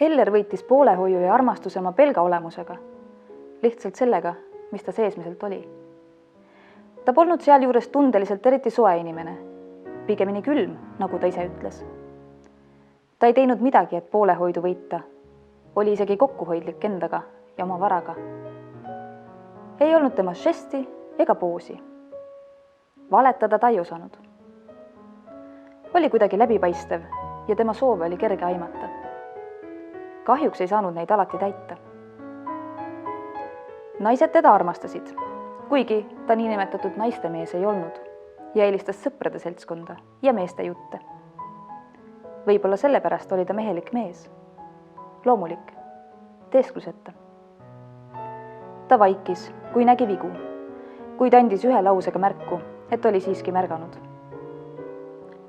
Heller võitis poolehoiu ja armastuse oma pelga olemusega, lihtsalt sellega, mis ta seesmiselt oli. Ta polnud sealjuures tundeliselt eriti soe inimene, pigemini külm, nagu ta ise ütles. Ta ei teinud midagi, et poolehoidu võita, oli isegi kokkuhoidlik endaga ja oma varaga. Ei olnud temas žesti ega poosi. Valetada ta ei osanud. Oli kuidagi läbipaistev ja tema soove oli kerge aimata. Kahjuks ei saanud neid alati täita. Naised teda armastasid, kuigi ta niinimetatud naistemees ei olnud ja eelistas sõprade seltskonda ja meeste jutte. Võib-olla sellepärast oli ta mehelik mees. Loomulik, teeskluseta. Ta vaikis, kui nägi vigu, kuid andis ühe lausega märku, et oli siiski märganud.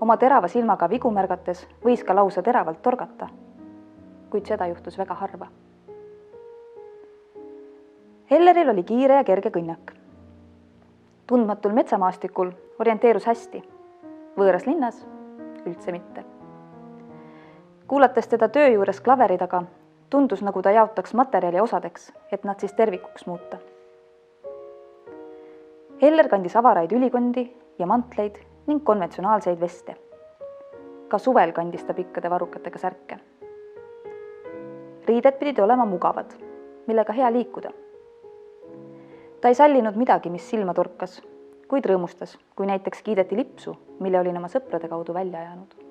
Oma terava silmaga vigu märgates võis ka lausa teravalt torgata, kuid seda juhtus väga harva. Helleril oli kiire ja kerge kõnnak. Tundmatul metsamaastikul orienteerus hästi, võõras linnas üldse mitte. Kuulates teda töö juures klaveri taga, tundus, nagu ta jaotaks materjali osadeks, et nad siis tervikuks muuta. Heller kandis avaraid ülikondi ja mantleid ning konventsionaalseid veste. Ka suvel kandis ta pikkade varrukatega särke. Riided pidid olema mugavad, millega hea liikuda. Ta ei sallinud midagi, mis silma torkas, kuid rõõmustas, kui näiteks kiideti lipsu, mille olin oma sõprade kaudu välja ajanud.